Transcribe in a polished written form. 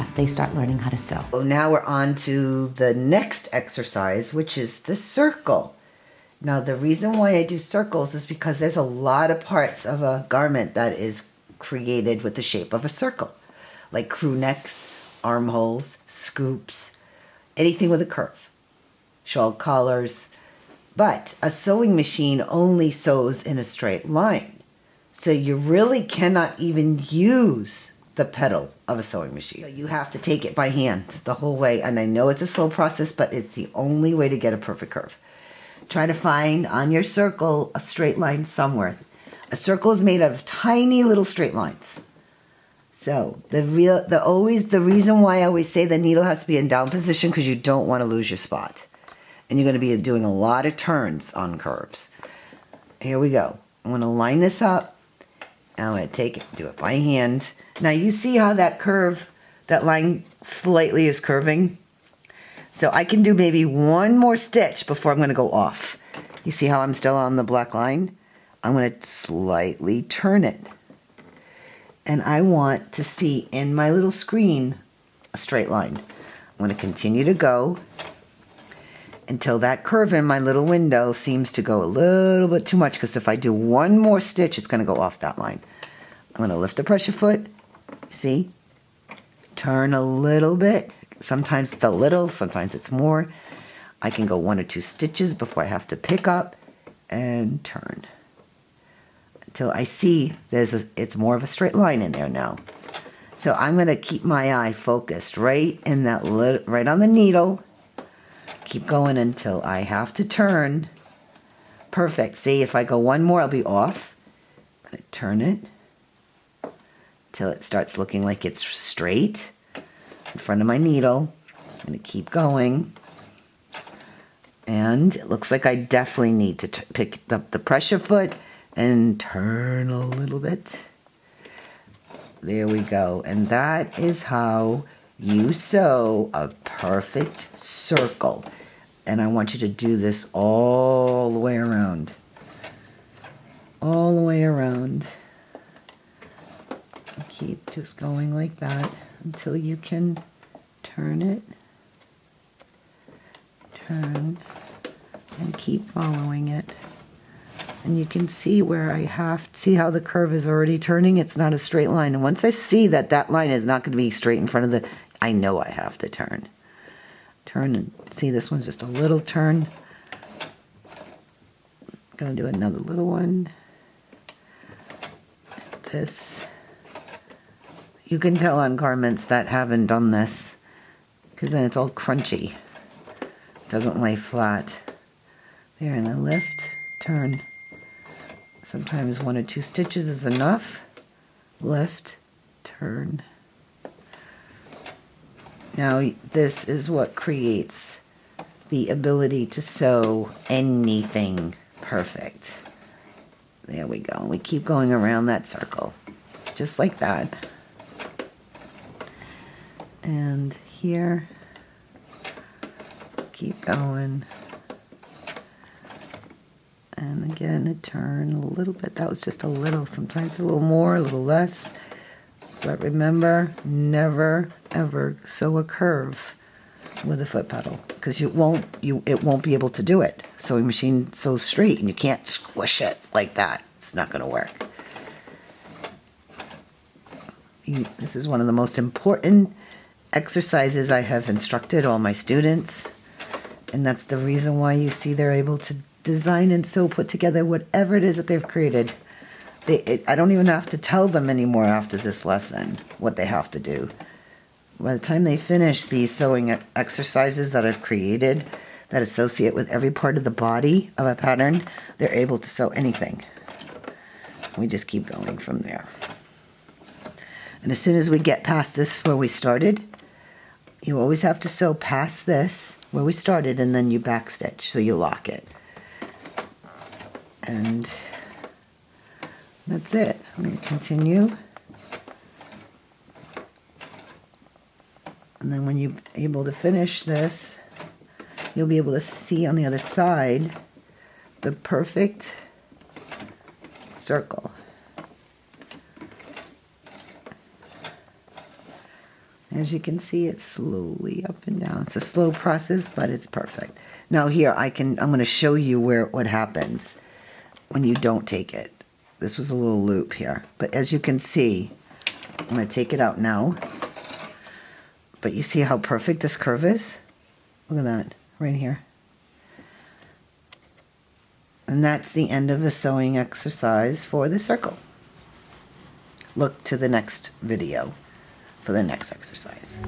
class, they start learning how to sew. So now we're on to the next exercise, which is the circle. Now the reason why I do circles is because there's a lot of parts of a garment that is created with the shape of a circle, like crew necks, armholes, scoops, anything with a curve, shawl collars. But a sewing machine only sews in a straight line. So you really cannot even use the pedal of a sewing machine. You have to take it by hand the whole way. And I know it's a slow process, but it's the only way to get a perfect curve. Try to find on your circle a straight line somewhere. A circle is made out of tiny little straight lines. So the reason why I always say the needle has to be in down position, because you don't want to lose your spot. And you're going to be doing a lot of turns on curves. Here we go. I'm going to line this up. And I'm going to take it, do it by hand. Now you see how that curve, that line slightly is curving? So I can do maybe one more stitch before I'm going to go off. You see how I'm still on the black line? I'm going to slightly turn it. And I want to see in my little screen a straight line. I'm going to continue to go until that curve in my little window seems to go a little bit too much, because if I do one more stitch, it's going to go off that line. I'm going to lift the pressure foot, see, turn a little bit. Sometimes it's a little, sometimes it's more. I can go 1 or 2 stitches before I have to pick up and turn until I see it's more of a straight line in there now. So I'm going to keep my eye focused right in that right on the needle. Keep going until I have to turn. Perfect. See, if I go one more, I'll be off. I'm going to turn it till it starts looking like it's straight in front of my needle. I'm going to keep going. And it looks like I definitely need to pick up the pressure foot and turn a little bit. There we go. And that is how you sew a perfect circle. And I want you to do this all the way around. All the way around. Keep just going like that until you can turn it. Turn. And keep following it. And you can see where see how the curve is already turning? It's not a straight line. And once I see that that line is not going to be straight in front of I know I have to turn. Turn and see, this one's just a little turn. I'm going to do another little one. This. You can tell on garments that haven't done this, because then it's all crunchy. It doesn't lay flat. There, and then lift, turn. Sometimes 1 or 2 stitches is enough. Lift, turn. Now this is what creates the ability to sew anything perfect. There we go. We keep going around that circle, just like that. And here, keep going. And again, a turn a little bit. That was just a little, sometimes a little more, a little less. But remember, never ever sew a curve with a foot pedal, because it won't be able to do it. Sewing machine sews straight, and you can't squish it like that. It's not going to work. This is one of the most important exercises I have instructed all my students, and that's the reason why you see they're able to design and sew, put together whatever it is that they've created. I don't even have to tell them anymore after this lesson what they have to do. By the time they finish these sewing exercises that I've created that associate with every part of the body of a pattern, they're able to sew anything. We just keep going from there. And as soon as we get past this where we started, you always have to sew past this where we started, and then you backstitch, so you lock it. And that's it. I'm going to continue. And then when you're able to finish this, you'll be able to see on the other side the perfect circle. As you can see, it's slowly up and down. It's a slow process, but it's perfect. Now here, I'm going to show you what happens when you don't take it. This was a little loop here. But as you can see, I'm going to take it out now. But you see how perfect this curve is? Look at that, right here. And that's the end of the sewing exercise for the circle. Look to the next video for the next exercise.